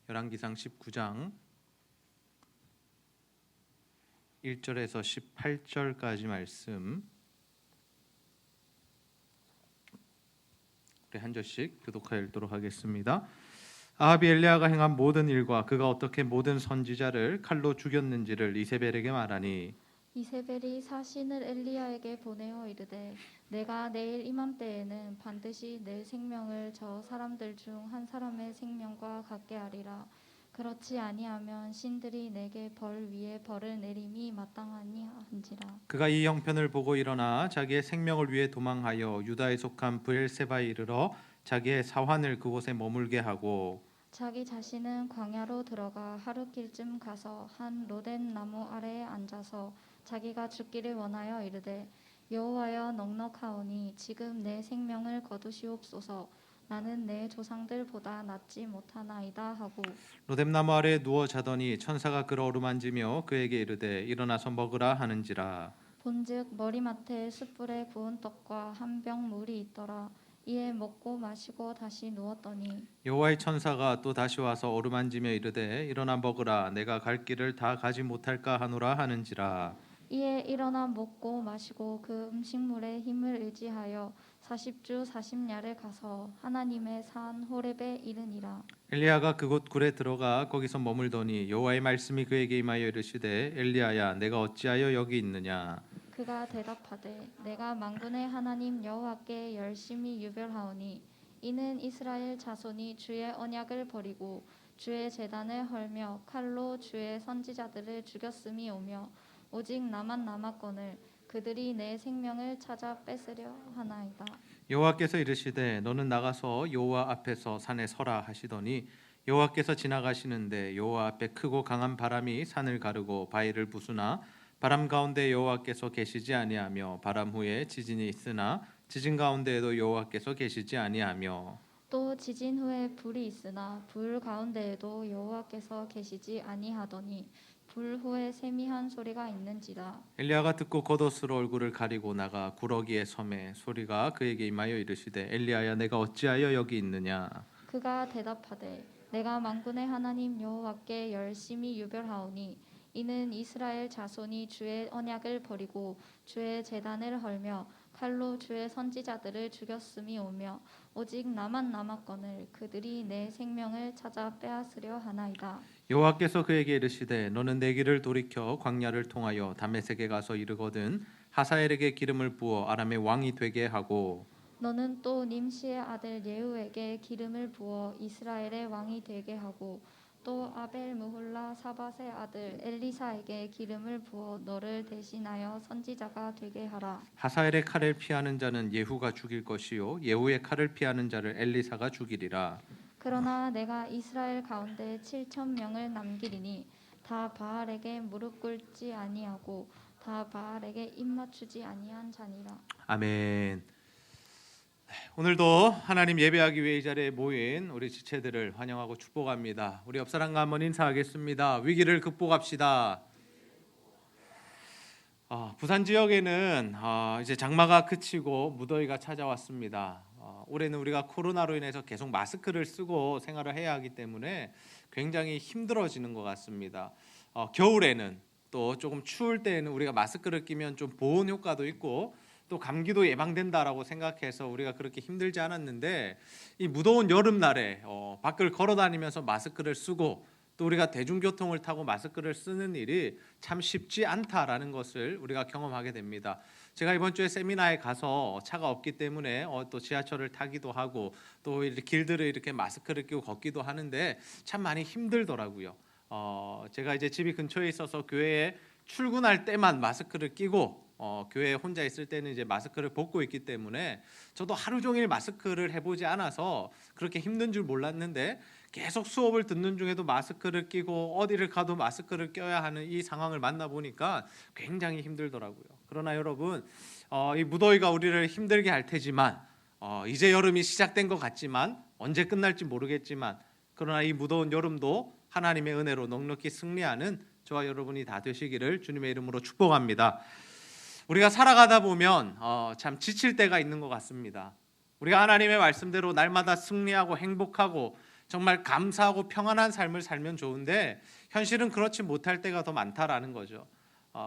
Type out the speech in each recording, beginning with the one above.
열왕기상 19장 1절에서 18절까지 말씀 우리 한 절씩 교독하여 읽도록 하겠습니다. 아합이 엘리야가 행한 모든 일과 그가 어떻게 모든 선지자를 칼로 죽였는지를 이세벨에게 말하니 이세벨이 사신을 엘리야에게 보내어 이르되 내가 내일 이맘때에는 반드시 내 생명을 저 사람들 중 한 사람의 생명과 같게 하리라. 그렇지 아니하면 신들이 내게 벌 위에 벌을 내림이 마땅하니 한지라. 그가 이 형편을 보고 일어나 자기의 생명을 위해 도망하여 유다에 속한 브엘세바에 이르러 자기의 사환을 그곳에 머물게 하고 자기 자신은 광야로 들어가 하루길쯤 가서 한 로덴 나무 아래에 앉아서 자기가 죽기를 원하여 이르되 여호와여 넉넉하오니 지금 내 생명을 거두시옵소서. 나는 내 조상들보다 낫지 못하나이다 하고 로뎀나무 아래에 누워 자더니 천사가 그를 어루만지며 그에게 이르되 일어나서 먹으라 하는지라. 본즉 머리맡에 숯불에 구운 떡과 한 병 물이 있더라. 이에 먹고 마시고 다시 누웠더니 여호와의 천사가 또 다시 와서 어루만지며 이르되 일어나 먹으라 내가 갈 길을 다 가지 못할까 하노라 하는지라. 이에 일어나 먹고 마시고 그 음식물에 힘을 의지하여 40주 40야를 가서 하나님의 산 호렙에 이르니라. 엘리야가 그곳 굴에 들어가 거기서 머물더니 여호와의 말씀이 그에게 임하여 이르시되 엘리야야 내가 어찌하여 여기 있느냐. 그가 대답하되 내가 만군의 하나님 여호와께 열심히 유별하오니 이는 이스라엘 자손이 주의 언약을 버리고 주의 제단을 헐며 칼로 주의 선지자들을 죽였음이 오며 오직 나만 남았거늘 그들이 내 생명을 찾아 뺏으려 하나이다. 여호와께서 이르시되 너는 나가서 여호와 앞에서 산에 서라 하시더니 여호와께서 지나가시는데 여호와 앞에 크고 강한 바람이 산을 가르고 바위를 부수나 바람 가운데 여호와께서 계시지 아니하며 바람 후에 지진이 있으나 지진 가운데에도 여호와께서 계시지 아니하며 또 지진 후에 불이 있으나 불 가운데에도 여호와께서 계시지 아니하더니 불 후에 세미한 소리가 있는지라. 엘리야가 듣고 겉옷으로 얼굴을 가리고 나가 구러기에 섬에 소리가 그에게 임하여 이르시되 엘리야야 내가 어찌하여 여기 있느냐. 그가 대답하되 내가 만군의 하나님 여호와께 열심히 유별하오니 이는 이스라엘 자손이 주의 언약을 버리고 주의 제단을 헐며 칼로 주의 선지자들을 죽였음이 오며 오직 나만 남았거늘 그들이 내 생명을 찾아 빼앗으려 하나이다. 여호와께서 그에게 이르시되 너는 내 길을 돌이켜 광야를 통하여 다메섹에 가서 이르거든 하사엘에게 기름을 부어 아람의 왕이 되게 하고 너는 또 님시의 아들 예후에게 기름을 부어 이스라엘의 왕이 되게 하고 또 아벨 무홀라 사밧의 아들 엘리사에게 기름을 부어 너를 대신하여 선지자가 되게 하라. 하사엘의 칼을 피하는 자는 예후가 죽일 것이요 예후의 칼을 피하는 자를 엘리사가 죽이리라. 그러나 내가 이스라엘 가운데 7천 명을 남기리니 다 바알에게 무릎 꿇지 아니하고 다 바알에게 입 맞추지 아니한 자니라. 아멘. 오늘도 하나님 예배하기 위해 이 자리에 모인 우리 지체들을 환영하고 축복합니다. 우리 옆 사람과 한번 인사하겠습니다. 위기를 극복합시다. 부산 지역에는 이제 장마가 그치고 무더위가 찾아왔습니다. 올해는 우리가 코로나로 인해서 계속 마스크를 쓰고 생활을 해야 하기 때문에 굉장히 힘들어지는 것 같습니다. 겨울에는 또 조금 추울 때에는 우리가 마스크를 끼면 좀 보온 효과도 있고 또 감기도 예방된다라고 생각해서 우리가 그렇게 힘들지 않았는데 이 무더운 여름날에 밖을 걸어다니면서 마스크를 쓰고 또 우리가 대중교통을 타고 마스크를 쓰는 일이 참 쉽지 않다라는 것을 우리가 경험하게 됩니다. 제가 이번 주에 세미나에 가서 차가 없기 때문에 또 지하철을 타기도 하고 또 이렇게 길들을 이렇게 마스크를 끼고 걷기도 하는데 참 많이 힘들더라고요. 제가 이제 집이 근처에 있어서 교회에 출근할 때만 마스크를 끼고 교회에 혼자 있을 때는 이제 마스크를 벗고 있기 때문에 저도 하루 종일 마스크를 해보지 않아서 그렇게 힘든 줄 몰랐는데 계속 수업을 듣는 중에도 마스크를 끼고 어디를 가도 마스크를 껴야 하는 이 상황을 만나보니까 굉장히 힘들더라고요. 그러나 여러분 이 무더위가 우리를 힘들게 할 테지만 이제 여름이 시작된 것 같지만 언제 끝날지 모르겠지만 그러나 이 무더운 여름도 하나님의 은혜로 넉넉히 승리하는 저와 여러분이 다 되시기를 주님의 이름으로 축복합니다. 우리가 살아가다 보면 참 지칠 때가 있는 것 같습니다. 우리가 하나님의 말씀대로 날마다 승리하고 행복하고 정말 감사하고 평안한 삶을 살면 좋은데 현실은 그렇지 못할 때가 더 많다라는 거죠.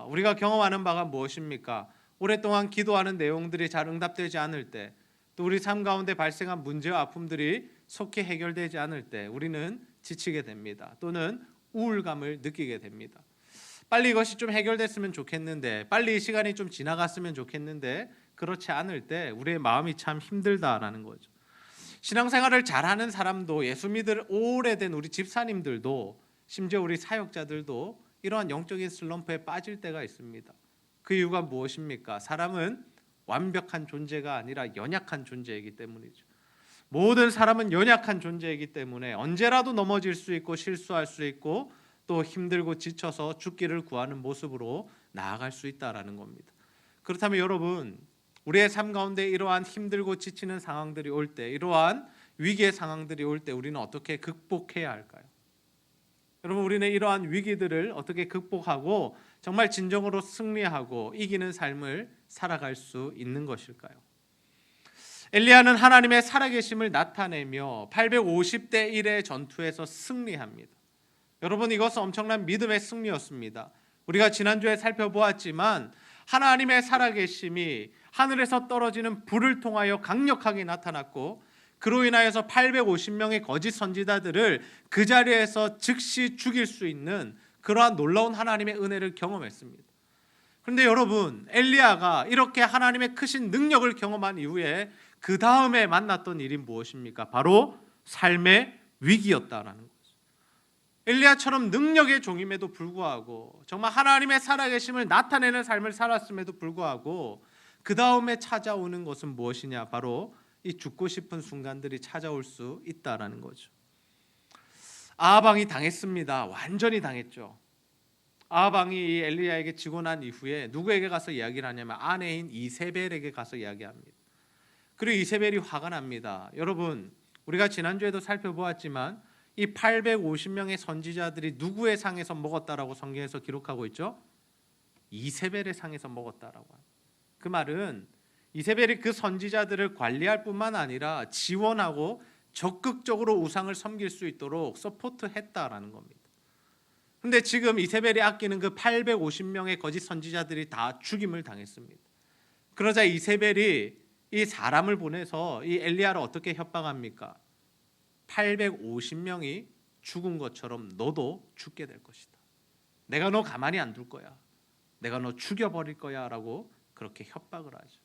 우리가 경험하는 바가 무엇입니까? 오랫동안 기도하는 내용들이 잘 응답되지 않을 때, 또 우리 삶 가운데 발생한 문제와 아픔들이 속히 해결되지 않을 때 우리는 지치게 됩니다. 또는 우울감을 느끼게 됩니다. 빨리 이것이 좀 해결됐으면 좋겠는데, 빨리 이 시간이 좀 지나갔으면 좋겠는데 그렇지 않을 때 우리의 마음이 참 힘들다라는 거죠. 신앙생활을 잘하는 사람도, 예수 믿을 오래된 우리 집사님들도, 심지어 우리 사역자들도 이러한 영적인 슬럼프에 빠질 때가 있습니다. 그 이유가 무엇입니까? 사람은 완벽한 존재가 아니라 연약한 존재이기 때문이죠. 모든 사람은 연약한 존재이기 때문에 언제라도 넘어질 수 있고 실수할 수 있고 또 힘들고 지쳐서 죽기를 구하는 모습으로 나아갈 수 있다라는 겁니다. 그렇다면 여러분, 우리의 삶 가운데 이러한 힘들고 지치는 상황들이 올 때, 이러한 위기의 상황들이 올 때 우리는 어떻게 극복해야 할까요? 여러분, 우리는 이러한 위기들을 어떻게 극복하고 정말 진정으로 승리하고 이기는 삶을 살아갈 수 있는 것일까요? 엘리야는 하나님의 살아계심을 나타내며 850대 1의 전투에서 승리합니다. 여러분, 이것은 엄청난 믿음의 승리였습니다. 우리가 지난주에 살펴보았지만 하나님의 살아계심이 하늘에서 떨어지는 불을 통하여 강력하게 나타났고, 그로 인하여서 850명의 거짓 선지자들을 그 자리에서 즉시 죽일 수 있는 그러한 놀라운 하나님의 은혜를 경험했습니다. 그런데 여러분, 엘리야가 이렇게 하나님의 크신 능력을 경험한 이후에 그 다음에 만났던 일이 무엇입니까? 바로 삶의 위기였다라는 거죠. 엘리야처럼 능력의 종임에도 불구하고, 정말 하나님의 살아계심을 나타내는 삶을 살았음에도 불구하고 그 다음에 찾아오는 것은 무엇이냐? 바로 이 죽고 싶은 순간들이 찾아올 수 있다라는 거죠. 아하방이 당했습니다. 완전히 당했죠. 아하방이 이 엘리야에게 지고 난 이후에 누구에게 가서 이야기를 하냐면 아내인 이세벨에게 가서 이야기합니다. 그리고 이세벨이 화가 납니다. 여러분, 우리가 지난주에도 살펴보았지만 이 850명의 선지자들이 누구의 상에서 먹었다라고 성경에서 기록하고 있죠? 이세벨의 상에서 먹었다라고 합니다. 그 말은 이세벨이 그 선지자들을 관리할 뿐만 아니라 지원하고 적극적으로 우상을 섬길 수 있도록 서포트했다라는 겁니다. 그런데 지금 이세벨이 아끼는 그 850명의 거짓 선지자들이 다 죽임을 당했습니다. 그러자 이세벨이 이 사람을 보내서 이 엘리야를 어떻게 협박합니까? 850명이 죽은 것처럼 너도 죽게 될 것이다. 내가 너 가만히 안 둘 거야. 내가 너 죽여버릴 거야 라고 그렇게 협박을 하죠.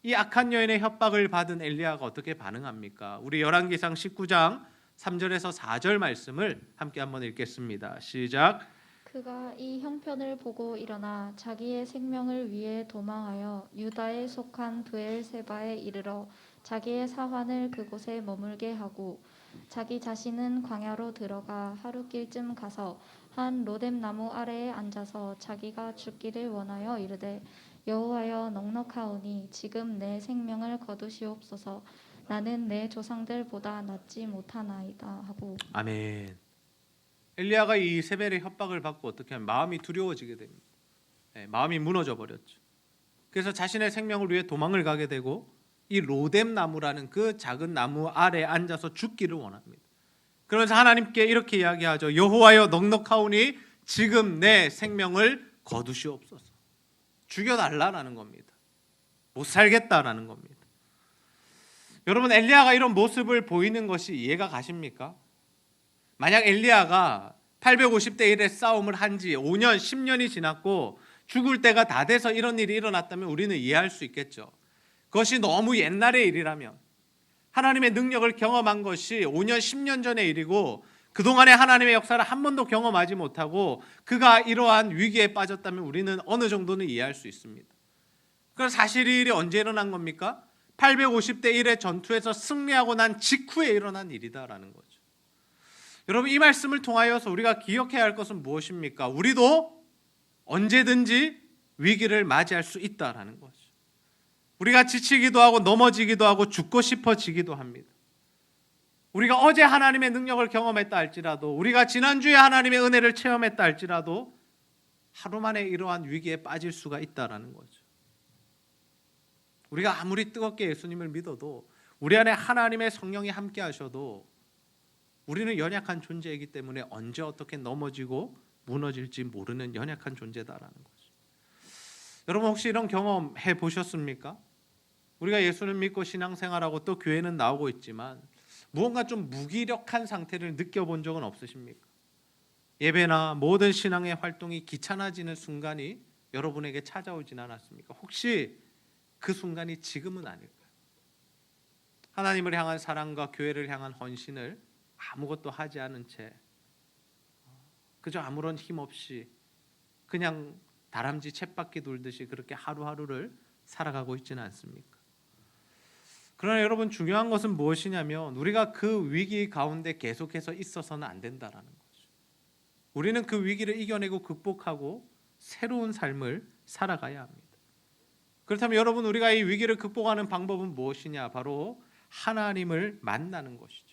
이 악한 여인의 협박을 받은 엘리야가 어떻게 반응합니까? 우리 열왕기상 19장 3절에서 4절 말씀을 함께 한번 읽겠습니다. 시작. 그가 이 형편을 보고 일어나 자기의 생명을 위해 도망하여 유다에 속한 브엘세바에 이르러 자기의 사환을 그곳에 머물게 하고 자기 자신은 광야로 들어가 하루길쯤 가서 한 로뎀 나무 아래에 앉아서 자기가 죽기를 원하여 이르되 여호와여 넉넉하오니 지금 내 생명을 거두시옵소서. 나는 내 조상들보다 낫지 못하나이다 하고. 아멘. 엘리야가 이 이세벨의 협박을 받고 어떻게 하면 마음이 두려워지게 됩니다. 마음이 무너져 버렸죠. 그래서 자신의 생명을 위해 도망을 가게 되고 이 로뎀 나무라는 그 작은 나무 아래에 앉아서 죽기를 원합니다. 그러면서 하나님께 이렇게 이야기하죠. 여호와여 넉넉하오니 지금 내 생명을 거두시옵소서. 죽여달라는 겁니다. 못 살겠다라는 겁니다. 여러분, 엘리야가 이런 모습을 보이는 것이 이해가 가십니까? 만약 엘리야가 850대 1의 싸움을 한 지 5년, 10년이 지났고 죽을 때가 다 돼서 이런 일이 일어났다면 우리는 이해할 수 있겠죠. 그것이 너무 옛날의 일이라면, 하나님의 능력을 경험한 것이 5년, 10년 전의 일이고 그동안의 하나님의 역사를 한 번도 경험하지 못하고 그가 이러한 위기에 빠졌다면 우리는 어느 정도는 이해할 수 있습니다. 그럼 사실 이 일이 언제 일어난 겁니까? 850대 1의 전투에서 승리하고 난 직후에 일어난 일이다라는 거죠. 여러분, 이 말씀을 통하여서 우리가 기억해야 할 것은 무엇입니까? 우리도 언제든지 위기를 맞이할 수 있다라는 거죠. 우리가 지치기도 하고 넘어지기도 하고 죽고 싶어지기도 합니다. 우리가 어제 하나님의 능력을 경험했다 할지라도, 우리가 지난주에 하나님의 은혜를 체험했다 할지라도 하루 만에 이러한 위기에 빠질 수가 있다라는 거죠. 우리가 아무리 뜨겁게 예수님을 믿어도, 우리 안에 하나님의 성령이 함께 하셔도 우리는 연약한 존재이기 때문에 언제 어떻게 넘어지고 무너질지 모르는 연약한 존재다라는 거죠. 여러분 혹시 이런 경험 해보셨습니까? 우리가 예수를 믿고 신앙생활하고 또 교회는 나오고 있지만 무언가 좀 무기력한 상태를 느껴본 적은 없으십니까? 예배나 모든 신앙의 활동이 귀찮아지는 순간이 여러분에게 찾아오진 않았습니까? 혹시 그 순간이 지금은 아닐까요? 하나님을 향한 사랑과 교회를 향한 헌신을 아무것도 하지 않은 채 그저 아무런 힘 없이 그냥 다람쥐 쳇바퀴 돌듯이 그렇게 하루하루를 살아가고 있지는 않습니까? 그러나 여러분 중요한 것은 무엇이냐면 우리가 그 위기 가운데 계속해서 있어서는 안 된다라는 거죠. 우리는 그 위기를 이겨내고 극복하고 새로운 삶을 살아가야 합니다. 그렇다면 여러분 우리가 이 위기를 극복하는 방법은 무엇이냐? 바로 하나님을 만나는 것이죠.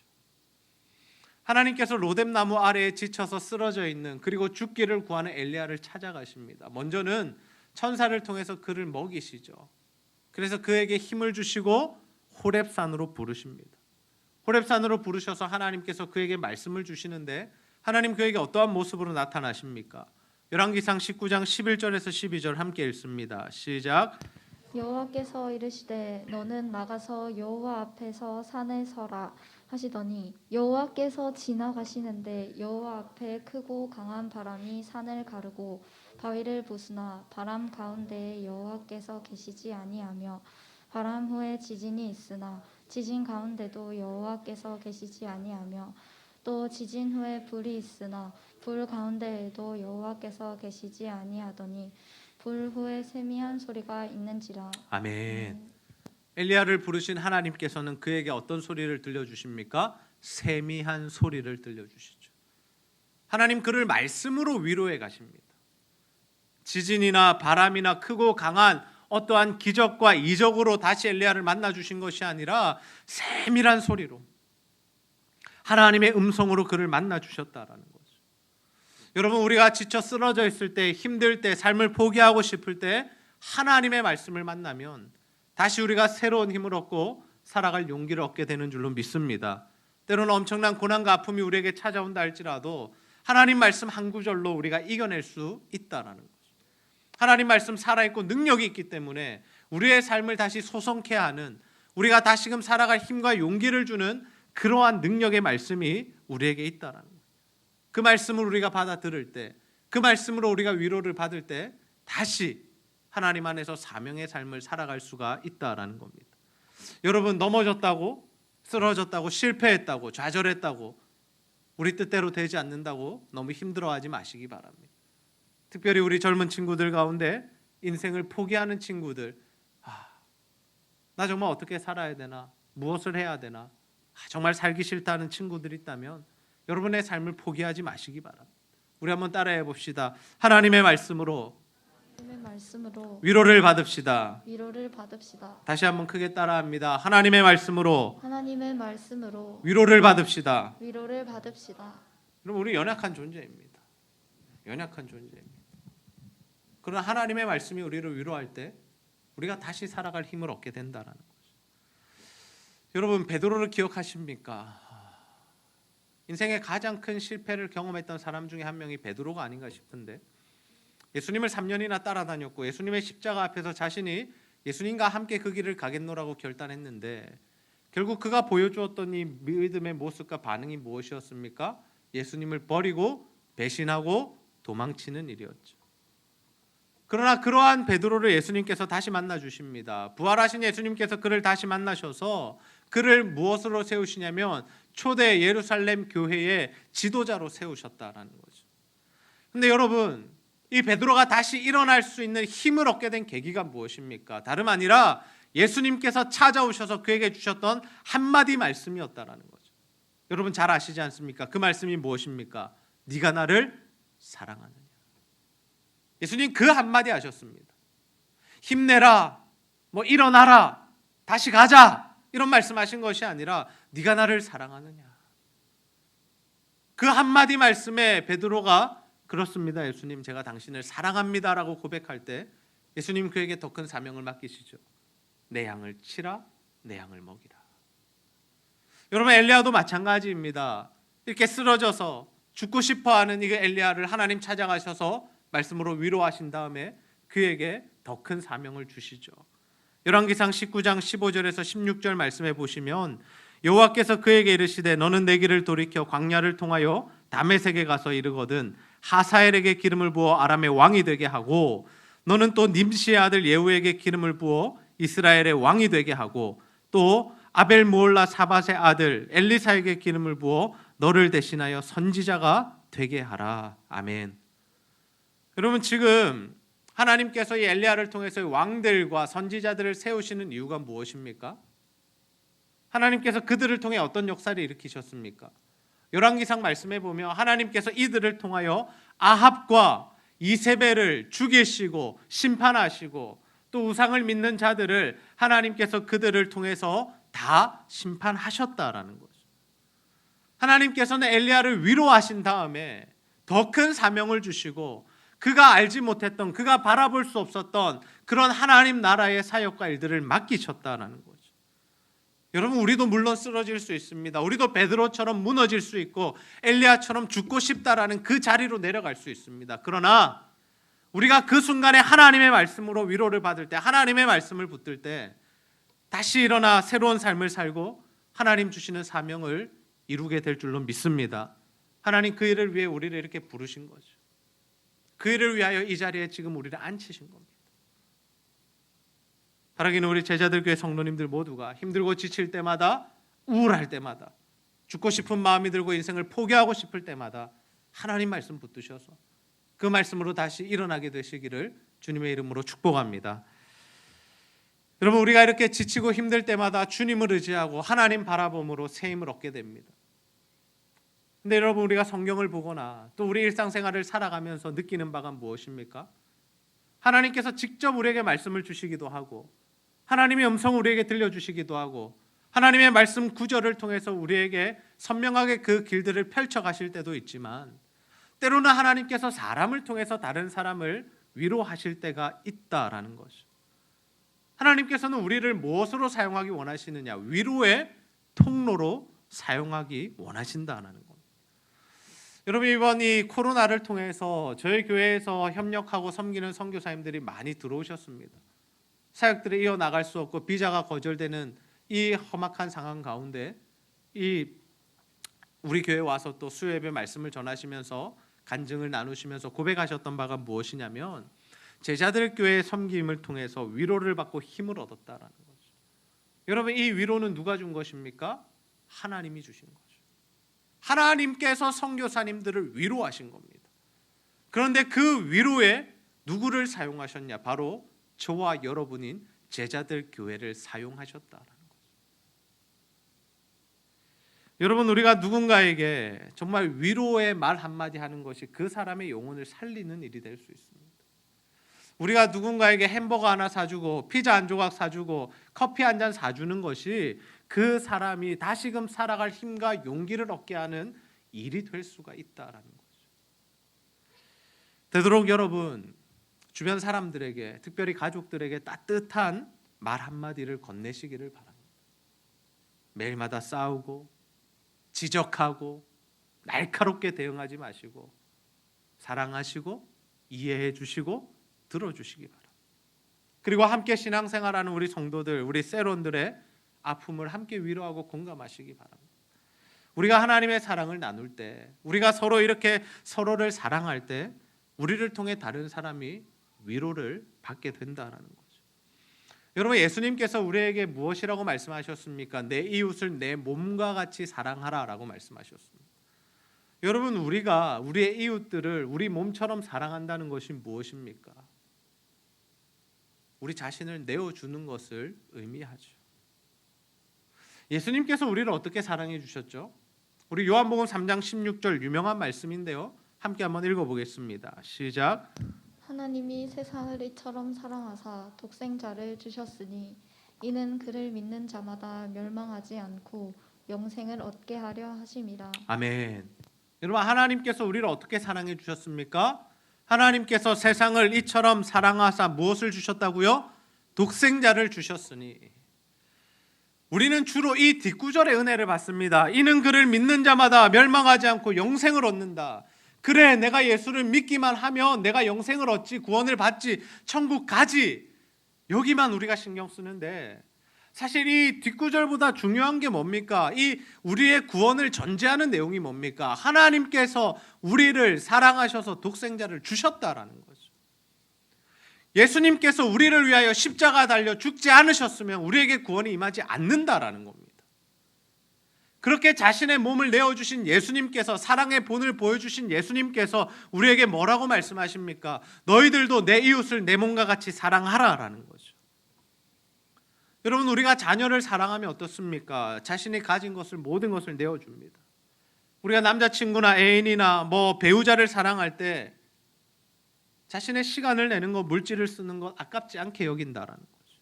하나님께서 로뎀나무 아래에 지쳐서 쓰러져 있는 그리고 죽기를 구하는 엘리야를 찾아가십니다. 먼저는 천사를 통해서 그를 먹이시죠. 그래서 그에게 힘을 주시고 호렙산으로 부르십니다. 호렙산으로 부르셔서 하나님께서 그에게 말씀을 주시는데 하나님 그에게 어떠한 모습으로 나타나십니까? 열왕기상 19장 11절에서 12절 함께 읽습니다. 시작. 여호와께서 이르시되 너는 나가서 여호와 앞에서 산에 서라 하시더니 여호와께서 지나가시는데 여호와 앞에 크고 강한 바람이 산을 가르고 바위를 부수나 바람 가운데에 여호와께서 계시지 아니하며 바람 후에 지진이 있으나 지진 가운데도 여호와께서 계시지 아니하며 또 지진 후에 불이 있으나 불 가운데에도 여호와께서 계시지 아니하더니 불 후에 세미한 소리가 있는지라. 아멘. 엘리야를 부르신 하나님께서는 그에게 어떤 소리를 들려주십니까? 세미한 소리를 들려주시죠. 하나님 그를 말씀으로 위로해 가십니다. 지진이나 바람이나 크고 강한 어떠한 기적과 이적으로 다시 엘리야를 만나 주신 것이 아니라 세밀한 소리로 하나님의 음성으로 그를 만나 주셨다라는 거죠. 여러분 우리가 지쳐 쓰러져 있을 때, 힘들 때, 삶을 포기하고 싶을 때 하나님의 말씀을 만나면 다시 우리가 새로운 힘을 얻고 살아갈 용기를 얻게 되는 줄로 믿습니다. 때로는 엄청난 고난과 아픔이 우리에게 찾아온다 할지라도 하나님 말씀 한 구절로 우리가 이겨낼 수 있다라는 거죠. 하나님 말씀 살아있고 능력이 있기 때문에 우리의 삶을 다시 소성케 하는, 우리가 다시금 살아갈 힘과 용기를 주는 그러한 능력의 말씀이 우리에게 있다라는 거예요. 그 말씀을 우리가 받아들일 때, 그 말씀으로 우리가 위로를 받을 때 다시 하나님 안에서 사명의 삶을 살아갈 수가 있다라는 겁니다. 여러분 넘어졌다고, 쓰러졌다고, 실패했다고, 좌절했다고, 우리 뜻대로 되지 않는다고 너무 힘들어하지 마시기 바랍니다. 특별히 우리 젊은 친구들 가운데 인생을 포기하는 친구들, 나 정말 어떻게 살아야 되나, 무엇을 해야 되나, 정말 살기 싫다는 친구들이 있다면 여러분의 삶을 포기하지 마시기 바랍니다. 우리 한번 따라해 봅시다. 하나님의 말씀으로 위로를 받읍시다. 다시 한번 크게 따라합니다. 하나님의 말씀으로 위로를 받읍시다. 그럼 우리 연약한 존재입니다. 연약한 존재입니다. 그러나 하나님의 말씀이 우리를 위로할 때 우리가 다시 살아갈 힘을 얻게 된다라는 거죠. 여러분 베드로를 기억하십니까? 인생의 가장 큰 실패를 경험했던 사람 중에 한 명이 베드로가 아닌가 싶은데 예수님을 3년이나 따라다녔고 예수님의 십자가 앞에서 자신이 예수님과 함께 그 길을 가겠노라고 결단했는데 결국 그가 보여주었던 이 믿음의 모습과 반응이 무엇이었습니까? 예수님을 버리고 배신하고 도망치는 일이었죠. 그러나 그러한 베드로를 예수님께서 다시 만나 주십니다. 부활하신 예수님께서 그를 다시 만나셔서 그를 무엇으로 세우시냐면 초대 예루살렘 교회의 지도자로 세우셨다라는 거죠. 근데 여러분 이 베드로가 다시 일어날 수 있는 힘을 얻게 된 계기가 무엇입니까? 다름 아니라 예수님께서 찾아오셔서 그에게 주셨던 한마디 말씀이었다라는 거죠. 여러분 잘 아시지 않습니까? 그 말씀이 무엇입니까? 네가 나를 사랑하느냐. 예수님 그 한마디 하셨습니다. 힘내라, 일어나라, 다시 가자 이런 말씀하신 것이 아니라 네가 나를 사랑하느냐. 그 한마디 말씀에 베드로가 그렇습니다 예수님 제가 당신을 사랑합니다라고 고백할 때 예수님 그에게 더 큰 사명을 맡기시죠. 내 양을 치라, 내 양을 먹이라. 여러분 엘리야도 마찬가지입니다. 이렇게 쓰러져서 죽고 싶어하는 이 엘리야를 하나님 찾아가셔서 말씀으로 위로하신 다음에 그에게 더 큰 사명을 주시죠. 열왕기상 19장 15절에서 16절 말씀해 보시면 여호와께서 그에게 이르시되 너는 내 길을 돌이켜 광야를 통하여 다메섹에 가서 이르거든 하사엘에게 기름을 부어 아람의 왕이 되게 하고 너는 또 님시의 아들 예후에게 기름을 부어 이스라엘의 왕이 되게 하고 또 아벨 무올라 사밧의 아들 엘리사에게 기름을 부어 너를 대신하여 선지자가 되게 하라. 아멘. 여러분, 지금 하나님께서 이 엘리야를 통해서 왕들과 선지자들을 세우시는 이유가 무엇입니까? 하나님께서 그들을 통해 어떤 역사를 일으키셨습니까? 열왕기상 말씀해 보면 하나님께서 이들을 통하여 아합과 이세벨을 죽이시고 심판하시고 또 우상을 믿는 자들을 하나님께서 그들을 통해서 다 심판하셨다라는 거죠. 하나님께서는 엘리야를 위로하신 다음에 더 큰 사명을 주시고 그가 알지 못했던, 그가 바라볼 수 없었던 그런 하나님 나라의 사역과 일들을 맡기셨다라는 거죠. 여러분, 우리도 물론 쓰러질 수 있습니다. 우리도 베드로처럼 무너질 수 있고 엘리야처럼 죽고 싶다라는 그 자리로 내려갈 수 있습니다. 그러나 우리가 그 순간에 하나님의 말씀으로 위로를 받을 때, 하나님의 말씀을 붙들 때 다시 일어나 새로운 삶을 살고 하나님 주시는 사명을 이루게 될 줄로 믿습니다. 하나님 그 일을 위해 우리를 이렇게 부르신 거죠. 그 일을 위하여 이 자리에 지금 우리를 앉히신 겁니다. 바라기는 우리 제자들 교회 성도님들 모두가 힘들고 지칠 때마다, 우울할 때마다, 죽고 싶은 마음이 들고 인생을 포기하고 싶을 때마다 하나님 말씀 붙드셔서 그 말씀으로 다시 일어나게 되시기를 주님의 이름으로 축복합니다. 여러분, 우리가 이렇게 지치고 힘들 때마다 주님을 의지하고 하나님 바라봄으로 새 힘을 얻게 됩니다. 근데 여러분, 우리가 성경을 보거나 또 우리 일상생활을 살아가면서 느끼는 바가 무엇입니까? 하나님께서 직접 우리에게 말씀을 주시기도 하고 하나님의 음성을 우리에게 들려주시기도 하고 하나님의 말씀 구절을 통해서 우리에게 선명하게 그 길들을 펼쳐가실 때도 있지만 때로는 하나님께서 사람을 통해서 다른 사람을 위로하실 때가 있다라는 것이죠. 하나님께서는 우리를 무엇으로 사용하기 원하시느냐? 위로의 통로로 사용하기 원하신다는 겁니다. 여러분, 이번 이 코로나를 통해서 저희 교회에서 협력하고 섬기는 선교사님들이 많이 들어오셨습니다. 사역들이 이어나갈 수 없고 비자가 거절되는 이 험악한 상황 가운데 우리 교회에 와서 또 수요예배 말씀을 전하시면서 간증을 나누시면서 고백하셨던 바가 무엇이냐면 제자들 교회의 섬김을 통해서 위로를 받고 힘을 얻었다라는 거죠. 여러분, 이 위로는 누가 준 것입니까? 하나님이 주신 거죠. 하나님께서 선교사님들을 위로하신 겁니다. 그런데 그 위로에 누구를 사용하셨냐? 바로 저와 여러분인 제자들 교회를 사용하셨다라는 거죠. 여러분, 우리가 누군가에게 정말 위로의 말 한마디 하는 것이 그 사람의 영혼을 살리는 일이 될 수 있습니다. 우리가 누군가에게 햄버거 하나 사주고 피자 한 조각 사주고 커피 한 잔 사주는 것이 그 사람이 다시금 살아갈 힘과 용기를 얻게 하는 일이 될 수가 있다라는 거죠. 되도록 여러분, 주변 사람들에게, 특별히 가족들에게 따뜻한 말 한마디를 건네시기를 바랍니다. 매일마다 싸우고 지적하고 날카롭게 대응하지 마시고 사랑하시고 이해해 주시고 들어주시기 바랍니다. 그리고 함께 신앙생활하는 우리 성도들, 우리 세론들의 아픔을 함께 위로하고 공감하시기 바랍니다. 우리가 하나님의 사랑을 나눌 때, 우리가 서로 이렇게 서로를 사랑할 때 우리를 통해 다른 사람이 위로를 받게 된다는 거죠. 여러분, 예수님께서 우리에게 무엇이라고 말씀하셨습니까? 내 이웃을 내 몸과 같이 사랑하라라고 말씀하셨습니다. 여러분, 우리가 우리의 이웃들을 우리 몸처럼 사랑한다는 것이 무엇입니까? 우리 자신을 내어주는 것을 의미하죠. 예수님께서 우리를 어떻게 사랑해 주셨죠? 우리 요한복음 3장 16절 유명한 말씀인데요. 함께 한번 읽어보겠습니다. 시작. 하나님이 세상을 이처럼 사랑하사 독생자를 주셨으니 이는 그를 믿는 자마다 멸망하지 않고 영생을 얻게 하려 하심이라. 아멘. 여러분, 하나님께서 우리를 어떻게 사랑해 주셨습니까? 하나님께서 세상을 이처럼 사랑하사 무엇을 주셨다고요? 독생자를 주셨으니. 우리는 주로 이 뒷구절의 은혜를 받습니다. 이는 그를 믿는 자마다 멸망하지 않고 영생을 얻는다. 그래, 내가 예수를 믿기만 하면 내가 영생을 얻지, 구원을 받지, 천국 가지. 여기만 우리가 신경 쓰는데 사실 이 뒷구절보다 중요한 게 뭡니까? 이 우리의 구원을 전제하는 내용이 뭡니까? 하나님께서 우리를 사랑하셔서 독생자를 주셨다라는 거죠. 예수님께서 우리를 위하여 십자가 달려 죽지 않으셨으면 우리에게 구원이 임하지 않는다라는 겁니다. 그렇게 자신의 몸을 내어주신 예수님께서, 사랑의 본을 보여주신 예수님께서 우리에게 뭐라고 말씀하십니까? 너희들도 내 이웃을 내 몸과 같이 사랑하라라는 거죠. 여러분, 우리가 자녀를 사랑하면 어떻습니까? 자신이 가진 것을, 모든 것을 내어줍니다. 우리가 남자친구나 애인이나 배우자를 사랑할 때 자신의 시간을 내는 것, 물질을 쓰는 것 아깝지 않게 여긴다라는 거죠.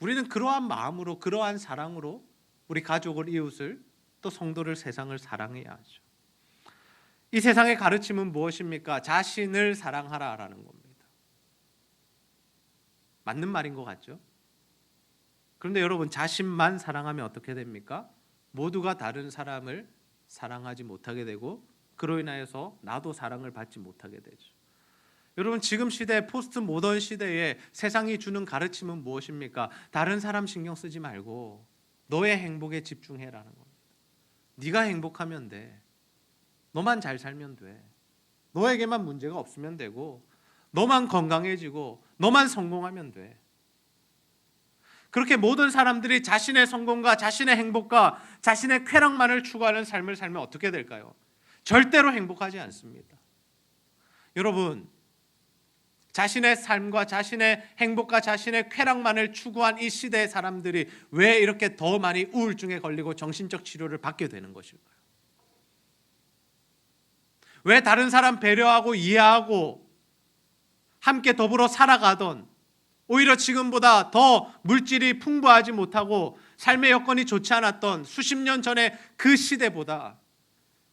우리는 그러한 마음으로, 그러한 사랑으로 우리 가족을, 이웃을, 또 성도를, 세상을 사랑해야 하죠. 이 세상의 가르침은 무엇입니까? 자신을 사랑하라라는 겁니다. 맞는 말인 것 같죠? 그런데 여러분, 자신만 사랑하면 어떻게 됩니까? 모두가 다른 사람을 사랑하지 못하게 되고 그로 인하여서 나도 사랑을 받지 못하게 되죠. 여러분, 지금 시대, 포스트 모던 시대에 세상이 주는 가르침은 무엇입니까? 다른 사람 신경 쓰지 말고 너의 행복에 집중해라는 겁니다. 네가 행복하면 돼. 너만 잘 살면 돼. 너에게만 문제가 없으면 되고 너만 건강해지고 너만 성공하면 돼. 그렇게 모든 사람들이 자신의 성공과 자신의 행복과 자신의 쾌락만을 추구하는 삶을 살면 어떻게 될까요? 절대로 행복하지 않습니다. 여러분, 자신의 삶과 자신의 행복과 자신의 쾌락만을 추구한 이 시대의 사람들이 왜 이렇게 더 많이 우울증에 걸리고 정신적 치료를 받게 되는 것일까요? 왜 다른 사람 배려하고 이해하고 함께 더불어 살아가던, 오히려 지금보다 더 물질이 풍부하지 못하고 삶의 여건이 좋지 않았던 수십 년 전의 그 시대보다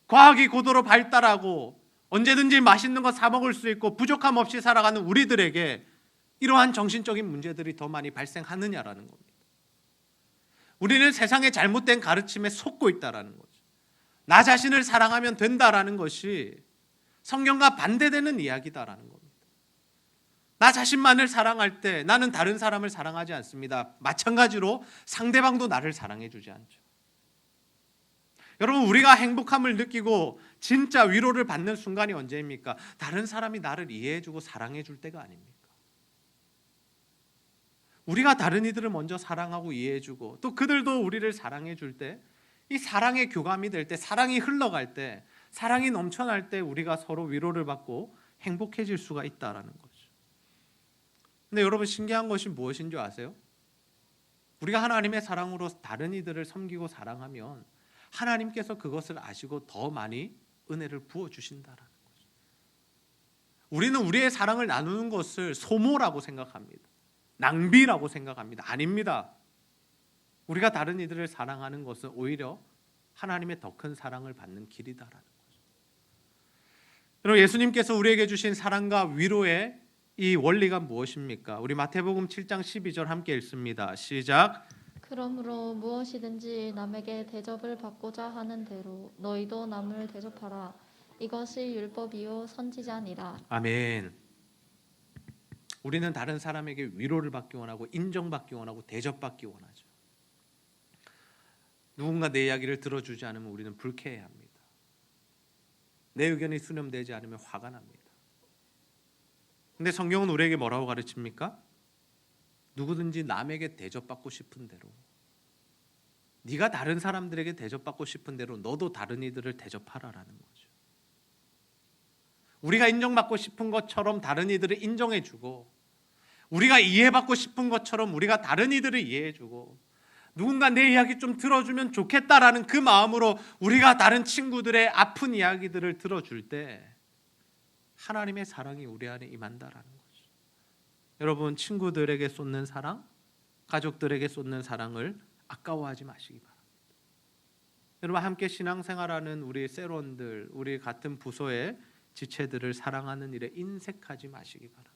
과학이 고도로 발달하고 언제든지 맛있는 거 사 먹을 수 있고 부족함 없이 살아가는 우리들에게 이러한 정신적인 문제들이 더 많이 발생하느냐라는 겁니다. 우리는 세상의 잘못된 가르침에 속고 있다라는 거죠. 나 자신을 사랑하면 된다라는 것이 성경과 반대되는 이야기다라는 겁니다. 나 자신만을 사랑할 때 나는 다른 사람을 사랑하지 않습니다. 마찬가지로 상대방도 나를 사랑해 주지 않죠. 여러분, 우리가 행복함을 느끼고 진짜 위로를 받는 순간이 언제입니까? 다른 사람이 나를 이해해 주고 사랑해 줄 때가 아닙니까? 우리가 다른 이들을 먼저 사랑하고 이해해 주고 또 그들도 우리를 사랑해 줄 때, 이 사랑의 교감이 될 때, 사랑이 흘러갈 때, 사랑이 넘쳐날 때 우리가 서로 위로를 받고 행복해질 수가 있다라는 거죠. 근데 여러분, 신기한 것이 무엇인 줄 아세요? 우리가 하나님의 사랑으로 다른 이들을 섬기고 사랑하면 하나님께서 그것을 아시고 더 많이 은혜를 부어주신다라는 거죠. 우리는 우리의 사랑을 나누는 것을 소모라고 생각합니다. 낭비라고 생각합니다. 아닙니다. 우리가 다른 이들을 사랑하는 것은 오히려 하나님의 더 큰 사랑을 받는 길이다라는 거죠. 여러분, 예수님께서 우리에게 주신 사랑과 위로의 이 원리가 무엇입니까? 우리 마태복음 7장 12절 함께 읽습니다. 시작. 그러므로 무엇이든지 남에게 대접을 받고자 하는 대로 너희도 남을 대접하라. 이것이 율법이요 선지자니라. 아멘. 우리는 다른 사람에게 위로를 받기 원하고 인정받기 원하고 대접받기 원하죠. 누군가 내 이야기를 들어주지 않으면 우리는 불쾌해합니다. 내 의견이 수렴되지 않으면 화가 납니다. 근데 성경은 우리에게 뭐라고 가르칩니까? 누구든지 남에게 대접받고 싶은 대로, 네가 다른 사람들에게 대접받고 싶은 대로 너도 다른 이들을 대접하라라는 거죠. 우리가 인정받고 싶은 것처럼 다른 이들을 인정해주고, 우리가 이해받고 싶은 것처럼 우리가 다른 이들을 이해해주고, 누군가 내 이야기 좀 들어주면 좋겠다라는 그 마음으로 우리가 다른 친구들의 아픈 이야기들을 들어줄 때 하나님의 사랑이 우리 안에 임한다라는 거죠. 여러분, 친구들에게 쏟는 사랑, 가족들에게 쏟는 사랑을 아까워하지 마시기 바랍니다. 여러분, 함께 신앙생활하는 우리 세론들, 우리 같은 부서의 지체들을 사랑하는 일에 인색하지 마시기 바랍니다.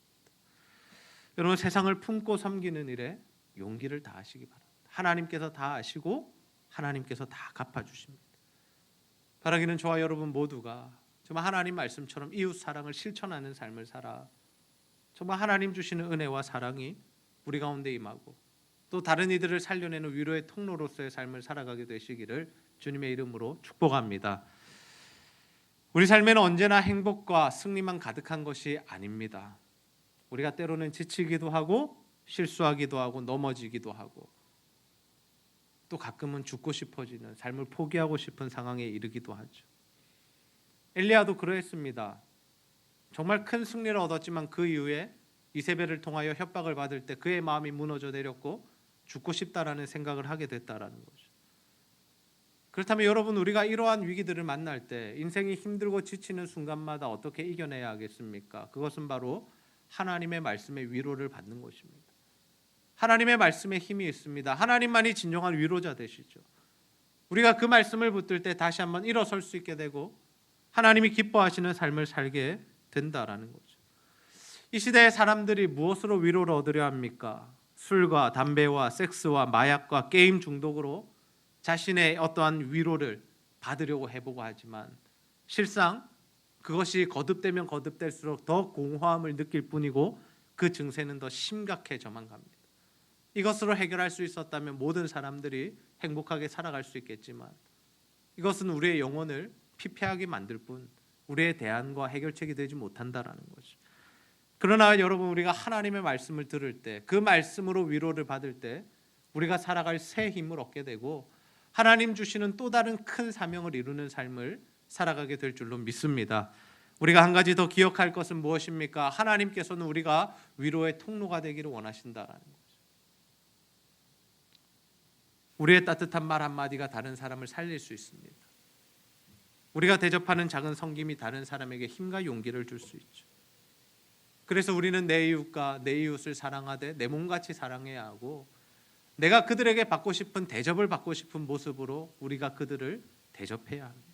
여러분, 세상을 품고 섬기는 일에 용기를 다하시기 바랍니다. 하나님께서 다 아시고 하나님께서 다 갚아주십니다. 바라기는 저와 여러분 모두가 정말 하나님 말씀처럼 이웃 사랑을 실천하는 삶을 살아 정말 하나님 주시는 은혜와 사랑이 우리 가운데 임하고 또 다른 이들을 살려내는 위로의 통로로서의 삶을 살아가게 되시기를 주님의 이름으로 축복합니다. 우리 삶에는 언제나 행복과 승리만 가득한 것이 아닙니다. 우리가 때로는 지치기도 하고 실수하기도 하고 넘어지기도 하고 또 가끔은 죽고 싶어지는 삶을 포기하고 싶은 상황에 이르기도 하죠. 엘리야도 그러했습니다. 정말 큰 승리를 얻었지만 그 이후에 이세벨을 통하여 협박을 받을 때 그의 마음이 무너져 내렸고 죽고 싶다라는 생각을 하게 됐다라는 거죠. 그렇다면 여러분, 우리가 이러한 위기들을 만날 때 인생이 힘들고 지치는 순간마다 어떻게 이겨내야 하겠습니까? 그것은 바로 하나님의 말씀의 위로를 받는 것입니다. 하나님의 말씀에 힘이 있습니다. 하나님만이 진정한 위로자 되시죠. 우리가 그 말씀을 붙들 때 다시 한번 일어설 수 있게 되고 하나님이 기뻐하시는 삶을 살게 된다라는 거죠. 이 시대의 사람들이 무엇으로 위로를 얻으려 합니까? 술과 담배와 섹스와 마약과 게임 중독으로 자신의 어떠한 위로를 받으려고 해보고 하지만 실상 그것이 거듭되면 거듭될수록 더 공허함을 느낄 뿐이고 그 증세는 더 심각해져만 갑니다. 이것으로 해결할 수 있었다면 모든 사람들이 행복하게 살아갈 수 있겠지만 이것은 우리의 영혼을 피폐하게 만들 뿐 우리의 대안과 해결책이 되지 못한다라는 거죠. 그러나 여러분, 우리가 하나님의 말씀을 들을 때 그 말씀으로 위로를 받을 때 우리가 살아갈 새 힘을 얻게 되고 하나님 주시는 또 다른 큰 사명을 이루는 삶을 살아가게 될 줄로 믿습니다. 우리가 한 가지 더 기억할 것은 무엇입니까? 하나님께서는 우리가 위로의 통로가 되기를 원하신다라는 거죠. 우리의 따뜻한 말 한마디가 다른 사람을 살릴 수 있습니다. 우리가 대접하는 작은 섬김이 다른 사람에게 힘과 용기를 줄 수 있죠. 그래서 우리는 내 이웃과 내 이웃을 사랑하되 내 몸같이 사랑해야 하고 내가 그들에게 받고 싶은 대접을 받고 싶은 모습으로 우리가 그들을 대접해야 합니다.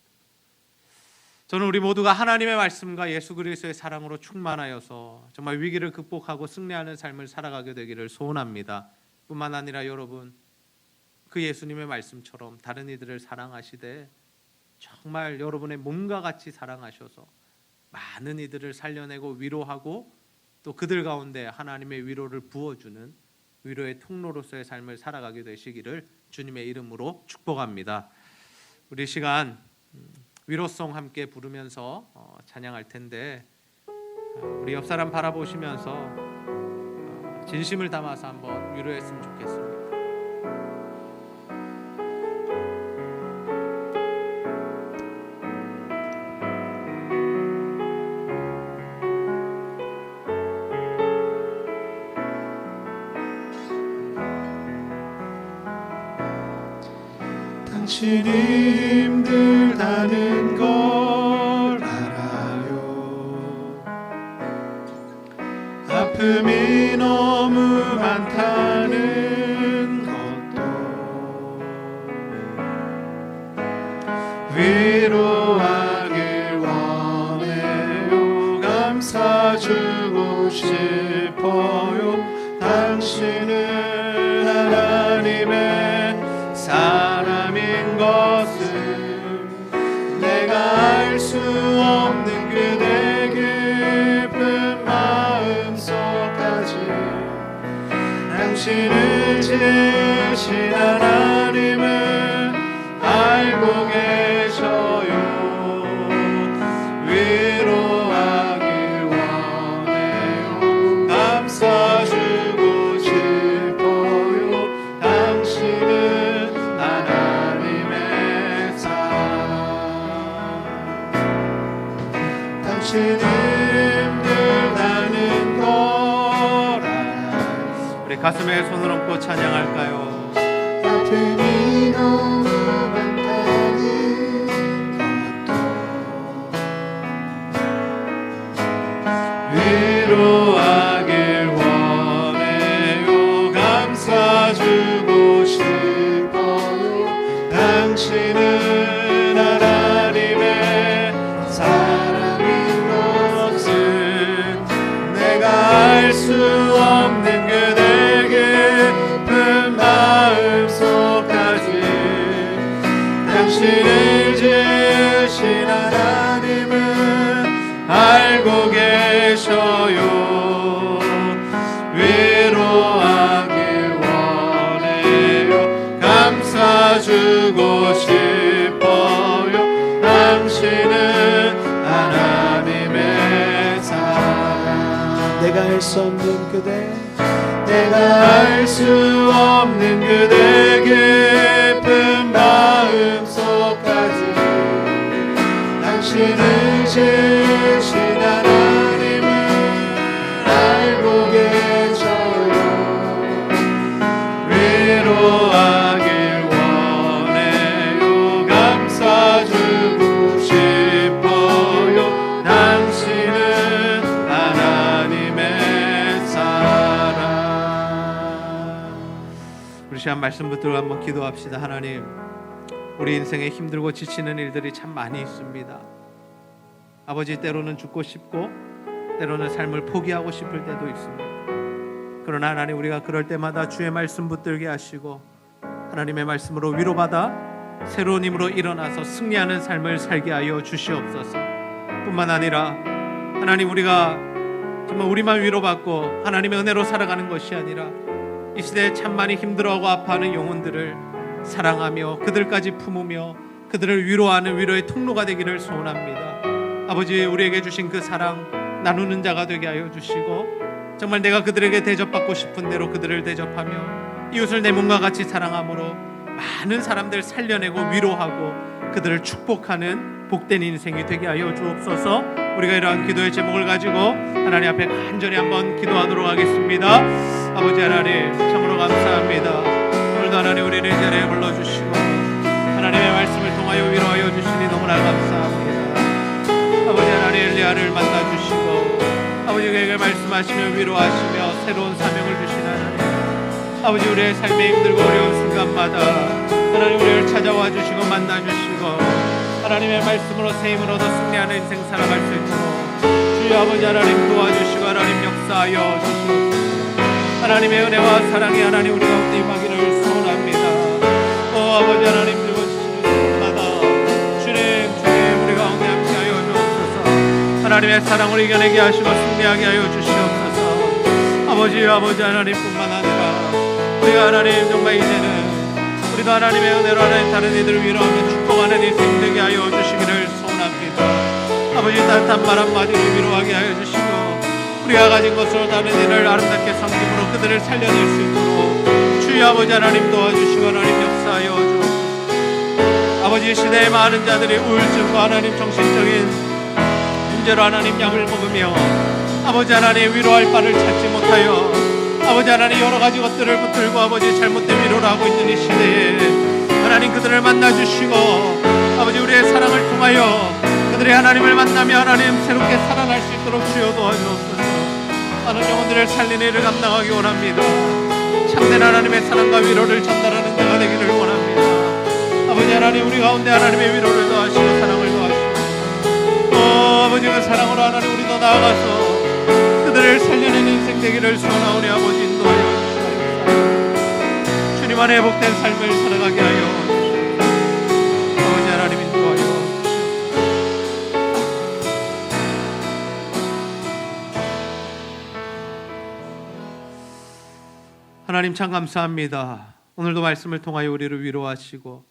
저는 우리 모두가 하나님의 말씀과 예수 그리스도의 사랑으로 충만하여서 정말 위기를 극복하고 승리하는 삶을 살아가게 되기를 소원합니다. 뿐만 아니라 여러분, 그 예수님의 말씀처럼 다른 이들을 사랑하시되 정말 여러분의 몸과 같이 사랑하셔서 많은 이들을 살려내고 위로하고 또 그들 가운데 하나님의 위로를 부어주는 위로의 통로로서의 삶을 살아가게 되시기를 주님의 이름으로 축복합니다. 우리 시간 위로송 함께 부르면서 찬양할 텐데 우리 옆 사람 바라보시면서 진심을 담아서 한번 위로했으면 좋겠습니다. 당신이 힘들다는 걸 알아요. 아픔이 너무 많다는 것도 위로하길 원해요. 감싸주고 싶어요. 당신은 하나님의 사람인 것은 내가 알 수 없는 그대 깊은 마음속까지 당신을 지으신 하나님은 알고 계셔요. 위로하길 원해요. 감싸주고 싶어요. 당신은 하나님의 사랑. 당신이 힘들다는 걸 알아요. 우리 가슴에 손을 얹고 찬양할까요? 아픔이 너무 많다는 것도 위로하길 원해요. 감싸주고 싶어요. 당신은 하나님의 사랑인 것은 내가 알 수 없는 그대 깊은 마음 당신을 지으신 하나님은 알고 계셔요. 위로하길 원해요. 감싸주고 싶어요. 당신은 하나님의 사랑. 내가 알 수 없는 그대, 내가 알 수 없는 그대 깊은 마음 속까지 당신을 지으신 하나님은 알고 계셔요. 위로하길 원해요. 감싸주고 싶어요. 당신은 하나님의 사랑. 우리 시간 말씀 붙들고 한번 기도합시다. 하나님, 우리 인생에 힘들고 지치는 일들이 참 많이 있습니다. 아버지, 때로는 죽고 싶고 때로는 삶을 포기하고 싶을 때도 있습니다. 그러나 하나님, 우리가 그럴 때마다 주의 말씀 붙들게 하시고 하나님의 말씀으로 위로받아 새로운 힘으로 일어나서 승리하는 삶을 살게 하여 주시옵소서. 뿐만 아니라 하나님, 우리가 정말 우리만 위로받고 하나님의 은혜로 살아가는 것이 아니라 이 시대에 참 많이 힘들어하고 아파하는 영혼들을 사랑하며 그들까지 품으며 그들을 위로하는 위로의 통로가 되기를 소원합니다. 아버지, 우리에게 주신 그 사랑 나누는 자가 되게 하여 주시고 정말 내가 그들에게 대접받고 싶은 대로 그들을 대접하며 이웃을 내 몸과 같이 사랑함으로 많은 사람들 살려내고 위로하고 그들을 축복하는 복된 인생이 되게 하여 주옵소서. 우리가 이러한 기도의 제목을 가지고 하나님 앞에 간절히 한번 기도하도록 하겠습니다. 아버지 하나님, 참으로 감사합니다. 오늘도 하나님 우리를 이 자리에 불러주시고 하나님의 말씀을 통하여 위로하여 주시니 너무나 감사합니다. 아버지 하나님, 엘리야를 만나주시고 아버지 그에게 말씀하시며 위로하시며 새로운 사명을 주신 하나님, 아버지 우리의 삶에 힘들고 어려운 순간마다 하나님 우리를 찾아와 주시고 만나주시고 하나님의 말씀으로 새 힘을 얻어 승리하는 인생 살아갈 수 있도록 주여 아버지 하나님 도와주시고 하나님 역사하여 주시옵소서. 하나님의 은혜와 사랑이 하나님 우리 가운데 임하기를 소원합니다. 아버지 하나님, 주시는 곳마다 주님 우리 가운데 함께하여 주옵소서. 하나님의 사랑을 이겨내게 하시고 승리하게 하여 주시옵소서. 아버지 하나님뿐만 아니라 우리가 하나님 정말 이제는 우리도 하나님의 은혜로 하나님 다른 이들을 위로하며 축복하는 인생 되게 하여 주시기를 소원합니다. 아버지, 따뜻한 말 한마디로 위로하게 하여 주시고 우리가 가진 것으로 다른 이들을 아름답게 섬김으로 그들을 살려낼 수 있도록 주여 아버지 하나님 도와주시고 하나님 역사하여 주옵소서. 아버지, 시대의 많은 자들이 우울증과 하나님 정신적인 문제로 하나님 약을 먹으며 아버지 하나님 위로할 바를 찾지 못하여 아버지 하나님 여러 가지 것들을 붙들고 아버지 잘못된 위로를 하고 있는 이 시대에 하나님 그들을 만나주시고 아버지 우리의 사랑을 통하여 그들의 하나님을 만나며 하나님 새롭게 살아날 수 있도록 주여 도와주옵소서. 많은 영혼들을 살리는 일을 감당하기 원합니다. 참된 하나님의 사랑과 위로를 전달하는 자가 되기를 원합니다. 아버지 하나님, 우리 가운데 하나님의 위로를 더하시고 사랑을 더하시고 아버지 그 사랑으로 하나님 우리도 나아가서 그들을 살려내는 인생 되기를 소원하오니 아버지 인도하여 주시옵소서. 주님 안에 복된 삶을 살아가게 하여 주시옵소서. 아버지 하나님 인도하여 주시옵소서. 하나님 참 감사합니다. 오늘도 말씀을 통하여 우리를 위로하시고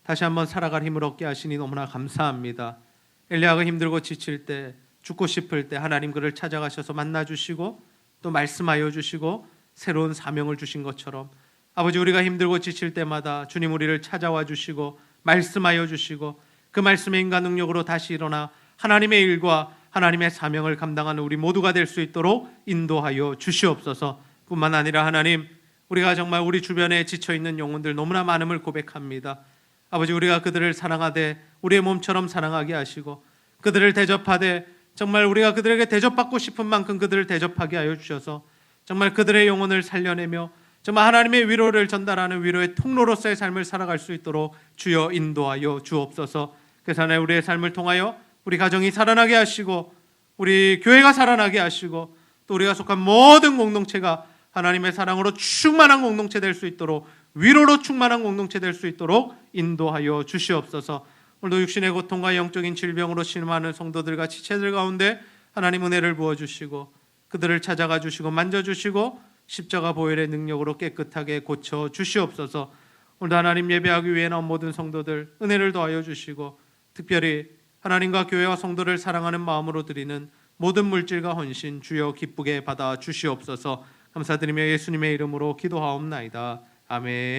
다시 한번 살아갈 힘을 얻게 하시니 너무나 감사합니다. 엘리야가 힘들고 지칠 때, 죽고 싶을 때 하나님 그를 찾아가셔서 만나주시고 또 말씀하여 주시고 새로운 사명을 주신 것처럼 아버지, 우리가 힘들고 지칠 때마다 주님 우리를 찾아와 주시고 말씀하여 주시고 그 말씀의 인간 능력으로 다시 일어나 하나님의 일과 하나님의 사명을 감당하는 우리 모두가 될 수 있도록 인도하여 주시옵소서. 뿐만 아니라 하나님, 우리가 정말 우리 주변에 지쳐있는 영혼들 너무나 많음을 고백합니다. 아버지, 우리가 그들을 사랑하되 우리의 몸처럼 사랑하게 하시고 그들을 대접하되 정말 우리가 그들에게 대접받고 싶은 만큼 그들을 대접하게 하여 주셔서 정말 그들의 영혼을 살려내며 정말 하나님의 위로를 전달하는 위로의 통로로서의 삶을 살아갈 수 있도록 주여 인도하여 주옵소서. 그래서 하나님, 우리의 삶을 통하여 우리 가정이 살아나게 하시고 우리 교회가 살아나게 하시고 또 우리가 속한 모든 공동체가 하나님의 사랑으로 충만한 공동체 될 수 있도록 위로로 충만한 공동체 될 수 있도록 인도하여 주시옵소서. 오늘도 육신의 고통과 영적인 질병으로 신음하는 성도들과 지체들 가운데 하나님 은혜를 부어주시고 그들을 찾아가 주시고 만져주시고 십자가 보혈의 능력으로 깨끗하게 고쳐 주시옵소서. 오늘도 하나님 예배하기 위해 나온 모든 성도들 은혜를 더하여 주시고 특별히 하나님과 교회와 성도를 사랑하는 마음으로 드리는 모든 물질과 헌신 주여 기쁘게 받아 주시옵소서. 감사드리며 예수님의 이름으로 기도하옵나이다. 아멘.